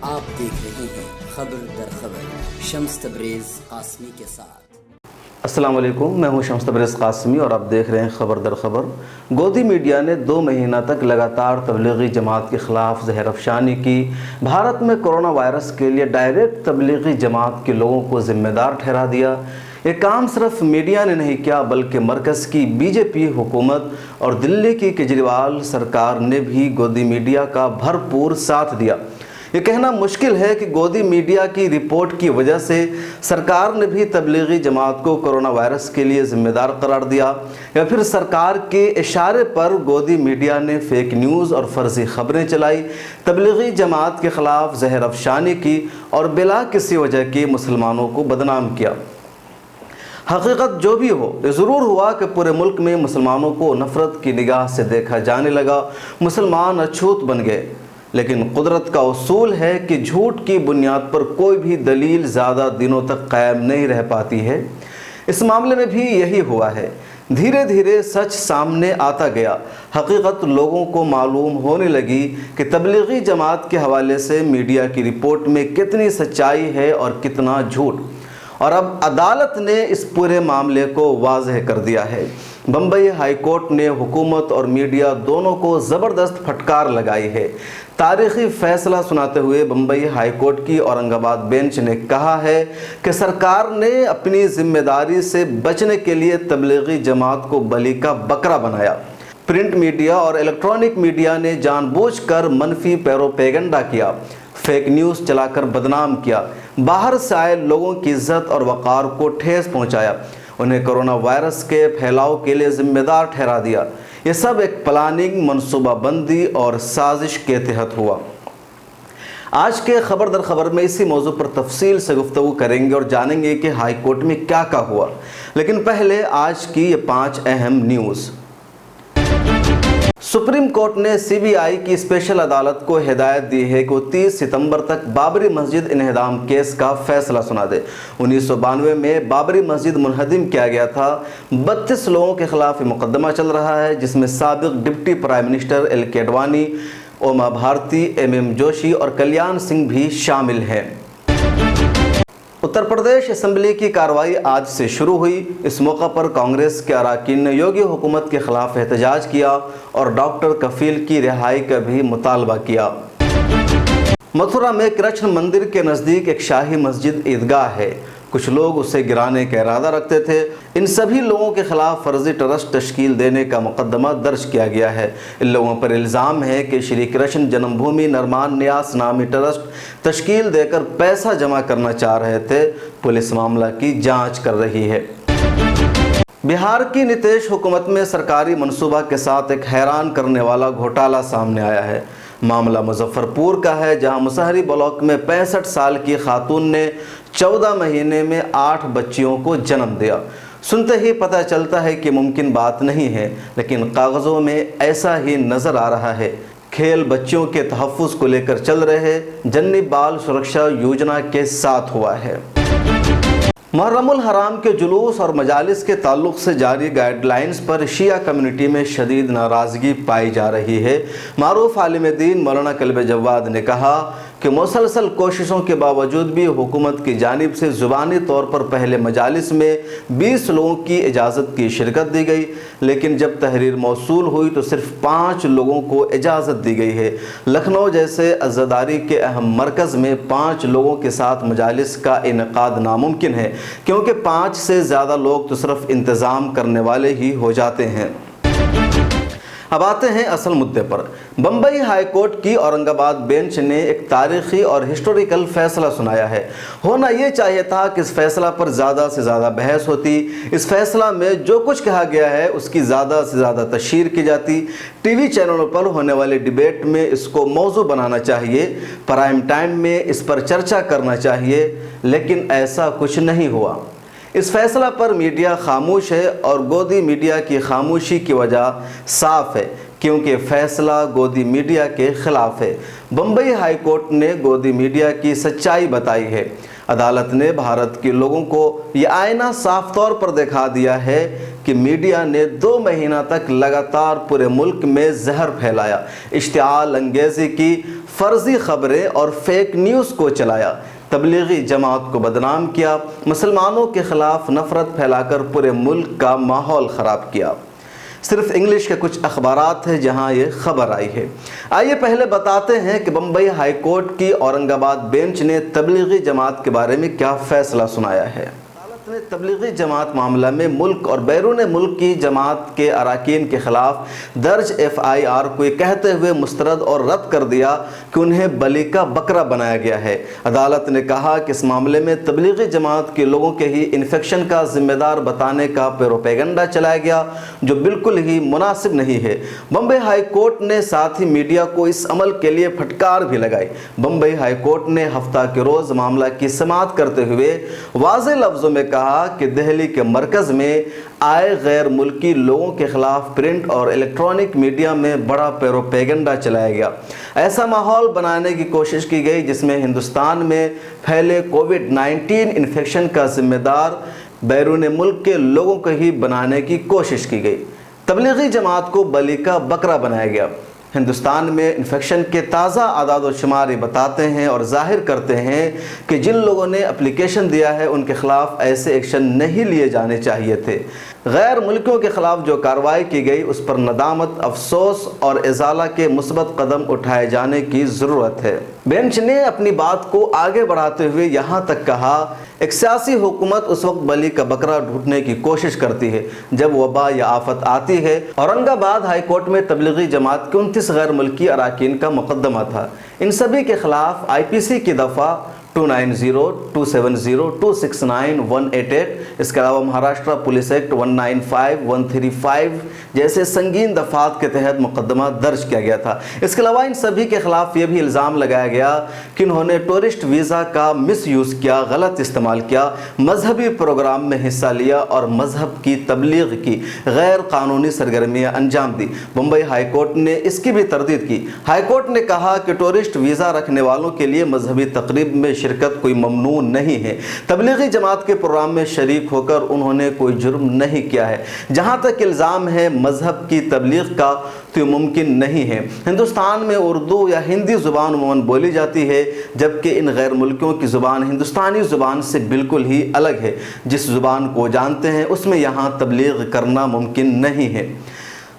آپ دیکھ رہے ہیں خبر در خبر شمس تبریز قاسمی کے ساتھ۔ السلام علیکم، میں ہوں شمس تبریز قاسمی اور آپ دیکھ رہے ہیں خبر در خبر۔ گودی میڈیا نے 2 مہینہ تک لگاتار تبلیغی جماعت کے خلاف زہر افشانی کی۔ بھارت میں کورونا وائرس کے لیے ڈائریکٹ تبلیغی جماعت کے لوگوں کو ذمہ دار ٹھہرا دیا۔ یہ کام صرف میڈیا نے نہیں کیا بلکہ مرکز کی BJP حکومت اور دلی کی کیجریوال سرکار نے بھی گودی میڈیا کا بھرپور ساتھ دیا۔ یہ کہنا مشکل ہے کہ گودی میڈیا کی رپورٹ کی وجہ سے سرکار نے بھی تبلیغی جماعت کو کورونا وائرس کے لیے ذمہ دار قرار دیا، یا پھر سرکار کے اشارے پر گودی میڈیا نے فیک نیوز اور فرضی خبریں چلائی، تبلیغی جماعت کے خلاف زہر افشانی کی اور بلا کسی وجہ کے مسلمانوں کو بدنام کیا۔ حقیقت جو بھی ہو، یہ ضرور ہوا کہ پورے ملک میں مسلمانوں کو نفرت کی نگاہ سے دیکھا جانے لگا، مسلمان اچھوت بن گئے۔ لیکن قدرت کا اصول ہے کہ جھوٹ کی بنیاد پر کوئی بھی دلیل زیادہ دنوں تک قائم نہیں رہ پاتی ہے۔ اس معاملے میں بھی یہی ہوا ہے۔ دھیرے دھیرے سچ سامنے آتا گیا، حقیقت لوگوں کو معلوم ہونے لگی کہ تبلیغی جماعت کے حوالے سے میڈیا کی رپورٹ میں کتنی سچائی ہے اور کتنا جھوٹ، اور اب عدالت نے اس پورے معاملے کو واضح کر دیا ہے۔ بمبئی ہائی کورٹ نے حکومت اور میڈیا دونوں کو زبردست پھٹکار لگائی ہے۔ تاریخی فیصلہ سناتے ہوئے بمبئی ہائی کورٹ کی اورنگ آباد بینچ نے کہا ہے کہ سرکار نے اپنی ذمہ داری سے بچنے کے لیے تبلیغی جماعت کو بلی کا بکرا بنایا۔ پرنٹ میڈیا اور الیکٹرانک میڈیا نے جان بوجھ کر منفی پیروپیگنڈا کیا، فیک نیوز چلا کر بدنام کیا، باہر سے آئے لوگوں کی عزت اور وقار کو ٹھیس پہنچایا، انہیں کورونا وائرس کے پھیلاؤ کے لیے ذمہ دار ٹھہرا دیا۔ یہ سب ایک پلاننگ، منصوبہ بندی اور سازش کے تحت ہوا۔ آج کے خبر در خبر میں اسی موضوع پر تفصیل سے گفتگو کریں گے اور جانیں گے کہ ہائی کورٹ میں کیا ہوا۔ لیکن پہلے آج کی یہ 5 اہم نیوز۔ سپریم کورٹ نے CBI کی اسپیشل عدالت کو ہدایت دی ہے کہ وہ 30 ستمبر تک بابری مسجد انہدام کیس کا فیصلہ سنا دے۔ 1992 میں بابری مسجد منہدم کیا گیا تھا۔ 32 لوگوں کے خلاف مقدمہ چل رہا ہے، جس میں سابق deputy prime minister LK Advani, Uma Bharti, MM Joshi اور کلیان سنگھ بھی شامل ہیں۔ اتر پردیش اسمبلی کی کارروائی آج سے شروع ہوئی۔ اس موقع پر کانگریس کے اراکین نے یوگی حکومت کے خلاف احتجاج کیا اور ڈاکٹر کفیل کی رہائی کا بھی مطالبہ کیا۔ متھرا میں کرشن مندر کے نزدیک ایک شاہی مسجد عیدگاہ ہے۔ کچھ لوگ اسے گرانے کا ارادہ رکھتے تھے۔ ان سبھی لوگوں کے خلاف فرضی ٹرسٹ تشکیل دینے کا مقدمہ درج کیا گیا ہے۔ ان لوگوں پر الزام ہے کہ شری کرشن جنم بھومی نرمان نیاس نامی ٹرسٹ تشکیل دے کر پیسہ جمع کرنا چاہ رہے تھے۔ پولیس معاملہ کی جانچ کر رہی ہے۔ بہار کی نتیش حکومت میں سرکاری منصوبہ کے ساتھ ایک حیران کرنے والا گھوٹالہ سامنے آیا ہے۔ معاملہ مظفر پور کا ہے، جہاں مسہری بلاک میں 65 سال کی خاتون نے 14 مہینے میں 8 بچیوں کو جنم دیا۔ سنتے ہی پتہ چلتا ہے کہ ممکن بات نہیں ہے، لیکن کاغذوں میں ایسا ہی نظر آ رہا ہے۔ کھیل بچیوں کے تحفظ کو لے کر چل رہے جننی بال سرکشا یوجنا کے ساتھ ہوا ہے۔ محرم الحرام کے جلوس اور مجالس کے تعلق سے جاری گائیڈ لائنز پر شیعہ کمیونٹی میں شدید ناراضگی پائی جا رہی ہے۔ معروف عالم دین مولانا کلب جواد نے کہا کہ مسلسل کوششوں کے باوجود بھی حکومت کی جانب سے زبانی طور پر پہلے مجالس میں 20 لوگوں کی اجازت کی شرکت دی گئی، لیکن جب تحریر موصول ہوئی تو صرف 5 لوگوں کو اجازت دی گئی ہے۔ لکھنؤ جیسے عزاداری کے اہم مرکز میں 5 لوگوں کے ساتھ مجالس کا انعقاد ناممکن ہے، کیونکہ 5 سے زیادہ لوگ تو صرف انتظام کرنے والے ہی ہو جاتے ہیں۔ اب آتے ہیں اصل مدے پر۔ بمبئی ہائی کورٹ کی اورنگ آباد بینچ نے ایک تاریخی اور ہسٹوریکل فیصلہ سنایا ہے۔ ہونا یہ چاہیے تھا کہ اس فیصلہ پر زیادہ سے زیادہ بحث ہوتی، اس فیصلہ میں جو کچھ کہا گیا ہے اس کی زیادہ سے زیادہ تشہیر کی جاتی، ٹی وی چینلوں پر ہونے والے ڈیبیٹ میں اس کو موضوع بنانا چاہیے، پرائم ٹائم میں اس پر چرچا کرنا چاہیے، لیکن ایسا کچھ نہیں ہوا۔ اس فیصلہ پر میڈیا خاموش ہے اور گودی میڈیا کی خاموشی کی وجہ صاف ہے، کیونکہ فیصلہ گودی میڈیا کے خلاف ہے۔ بمبئی ہائی کورٹ نے گودی میڈیا کی سچائی بتائی ہے۔ عدالت نے بھارت کے لوگوں کو یہ آئینہ صاف طور پر دکھا دیا ہے کہ میڈیا نے 2 مہینہ تک لگاتار پورے ملک میں زہر پھیلایا، اشتعال انگیزی کی، فرضی خبریں اور فیک نیوز کو چلایا، تبلیغی جماعت کو بدنام کیا، مسلمانوں کے خلاف نفرت پھیلا کر پورے ملک کا ماحول خراب کیا۔ صرف انگلش کے کچھ اخبارات ہیں جہاں یہ خبر آئی ہے۔ آئیے پہلے بتاتے ہیں کہ بمبئی ہائی کورٹ کی اورنگ آباد بینچ نے تبلیغی جماعت کے بارے میں کیا فیصلہ سنایا ہے۔ عدالت نے تبلیغی جماعت معاملہ میں ملک اور بیرون ملک کی جماعت کے اراکین کے خلاف درج FIR کو یہ کہتے ہوئے مسترد اور رد کر دیا کہ انہیں بلی کا بکرا بنایا گیا ہے۔ عدالت نے کہا کہ اس معاملے میں تبلیغی جماعت کے لوگوں کے ہی انفیکشن کا ذمہ دار بتانے کا پروپیگنڈا چلایا گیا، جو بالکل ہی مناسب نہیں ہے۔ بمبئی ہائی کورٹ نے ساتھ ہی میڈیا کو اس عمل کے لیے پھٹکار بھی لگائی۔ بمبئی ہائی کورٹ نے ہفتہ کے روز معاملہ کی سماعت کرتے ہوئے واضح لفظوں میں کہا کہ دہلی کے مرکز میں آئے غیر ملکی لوگوں کے خلاف پرنٹ اور الیکٹرانک میڈیا میں بڑا پروپیگنڈا چلایا گیا۔ ایسا ماحول بنانے کی کوشش کی گئی جس میں ہندوستان میں پھیلے کووڈ-19 انفیکشن کا ذمہ دار بیرون ملک کے لوگوں کو ہی بنانے کی کوشش کی گئی۔ تبلیغی جماعت کو بلی کا بکرا بنایا گیا۔ ہندوستان میں انفیکشن کے تازہ اعداد و شمار بتاتے ہیں اور ظاہر کرتے ہیں کہ جن لوگوں نے اپلیکیشن دیا ہے ان کے خلاف ایسے ایکشن نہیں لیے جانے چاہیے تھے۔ غیر ملکیوں کے خلاف جو کارروائی کی گئی اس پر ندامت، افسوس اور ازالہ کے مثبت قدم اٹھائے جانے کی ضرورت ہے۔ بینچ نے اپنی بات کو آگے بڑھاتے ہوئے یہاں تک کہا، ایک سیاسی حکومت اس وقت بلی کا بکرا ڈھونڈنے کی کوشش کرتی ہے جب وبا یا آفت آتی ہے۔ اورنگ آباد ہائی کورٹ میں تبلیغی جماعت کے 29 غیر ملکی اراکین کا مقدمہ تھا۔ ان سبھی کے خلاف IPC کی دفعہ 290, 270, 269, 188، اس کے علاوہ مہاراشٹرا پولیس ایکٹ 195, 135 جیسے سنگین دفعات کے تحت مقدمہ درج کیا گیا تھا۔ اس کے علاوہ ان سبھی کے خلاف یہ بھی الزام لگایا گیا کہ انہوں نے ٹورسٹ ویزا کا مس یوز کیا، غلط استعمال کیا، مذہبی پروگرام میں حصہ لیا اور مذہب کی تبلیغ کی غیر قانونی سرگرمیاں انجام دی۔ بمبئی ہائی کورٹ نے اس کی بھی تردید کی۔ ہائی کورٹ نے کہا کہ ٹورسٹ ویزا رکھنے والوں کے لیے مذہبی تقریب میں شرکت کوئی ممنوع نہیں ہے۔ تبلیغی جماعت کے پروگرام میں شریک ہو کر انہوں نے کوئی جرم نہیں کیا ہے۔ جہاں تک الزام ہے مذہب کی تبلیغ کا تو یہ ممکن نہیں ہے۔ ہندوستان میں اردو یا ہندی زبان عموماً بولی جاتی ہے، جبکہ ان غیر ملکیوں کی زبان ہندوستانی زبان سے بالکل ہی الگ ہے۔ جس زبان کو جانتے ہیں اس میں یہاں تبلیغ کرنا ممکن نہیں ہے۔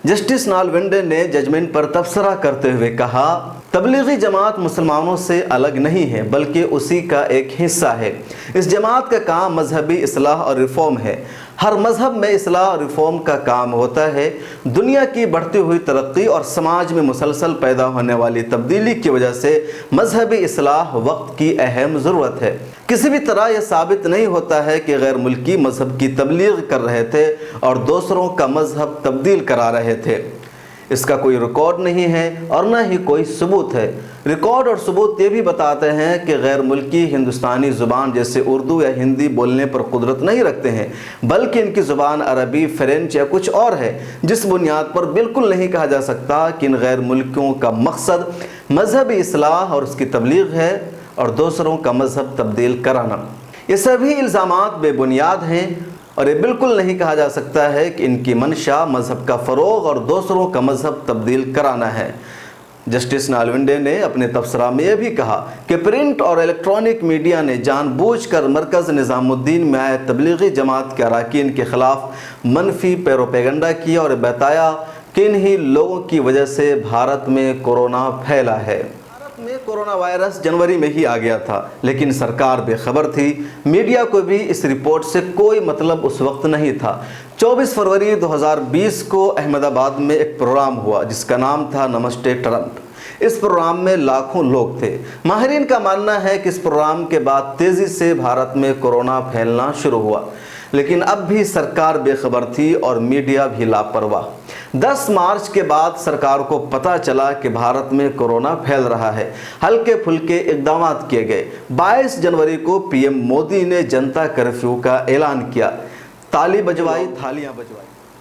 جسٹس نالونڈے نے ججمنٹ پر تبصرہ کرتے ہوئے کہا، تبلیغی جماعت مسلمانوں سے الگ نہیں ہے بلکہ اسی کا ایک حصہ ہے۔ اس جماعت کا کام مذہبی اصلاح اور ریفارم ہے۔ ہر مذہب میں اصلاح اور ریفارم کا کام ہوتا ہے۔ دنیا کی بڑھتی ہوئی ترقی اور سماج میں مسلسل پیدا ہونے والی تبدیلی کی وجہ سے مذہبی اصلاح وقت کی اہم ضرورت ہے۔ کسی بھی طرح یہ ثابت نہیں ہوتا ہے کہ غیر ملکی مذہب کی تبلیغ کر رہے تھے اور دوسروں کا مذہب تبدیل کرا رہے تھے۔ اس کا کوئی ریکارڈ نہیں ہے اور نہ ہی کوئی ثبوت ہے۔ ریکارڈ اور ثبوت یہ بھی بتاتے ہیں کہ غیر ملکی ہندوستانی زبان جیسے اردو یا ہندی بولنے پر قدرت نہیں رکھتے ہیں، بلکہ ان کی زبان عربی، فرینچ یا کچھ اور ہے، جس بنیاد پر بالکل نہیں کہا جا سکتا کہ ان غیر ملکیوں کا مقصد مذہبی اصلاح اور اس کی تبلیغ ہے اور دوسروں کا مذہب تبدیل کرانا۔ یہ سبھی الزامات بے بنیاد ہیں اور یہ بالکل نہیں کہا جا سکتا ہے کہ ان کی منشا مذہب کا فروغ اور دوسروں کا مذہب تبدیل کرانا ہے۔ جسٹس نالونڈے نے اپنے تبصرہ میں یہ بھی کہا کہ پرنٹ اور الیکٹرانک میڈیا نے جان بوجھ کر مرکز نظام الدین میں آئے تبلیغی جماعت کے اراکین کے خلاف منفی پروپیگنڈا کیا اور بتایا کہ انہی لوگوں کی وجہ سے بھارت میں کورونا پھیلا ہے۔ میں کورونا وائرس جنوری میں ہی آ گیا تھا، لیکن سرکار بے خبر تھی۔ میڈیا کو بھی اس رپورٹ سے کوئی مطلب اس وقت نہیں تھا۔ 24 فروری 2020 کو احمد آباد میں ایک پروگرام ہوا جس کا نام تھا نمستے ٹرمپ۔ اس پروگرام میں لاکھوں لوگ تھے۔ ماہرین کا ماننا ہے کہ اس پروگرام کے بعد تیزی سے بھارت میں کورونا پھیلنا شروع ہوا، لیکن اب بھی سرکار بے خبر تھی اور میڈیا بھی لاپرواہ۔ 10 مارچ کے بعد سرکار کو پتہ چلا کہ بھارت میں کورونا پھیل رہا ہے۔ ہلکے پھلکے اقدامات کیے گئے۔ 22 جنوری کو PM مودی نے جنتا کرفیو کا اعلان کیا۔ تالی بجوائی، تھالیاں بجوائی۔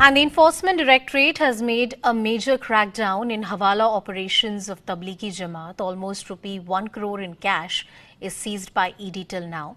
And the Enforcement Directorate has made a major crackdown in Hawala operations of Tablighi Jamaat. Almost ₹1 crore in cash is seized by ED till now.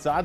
7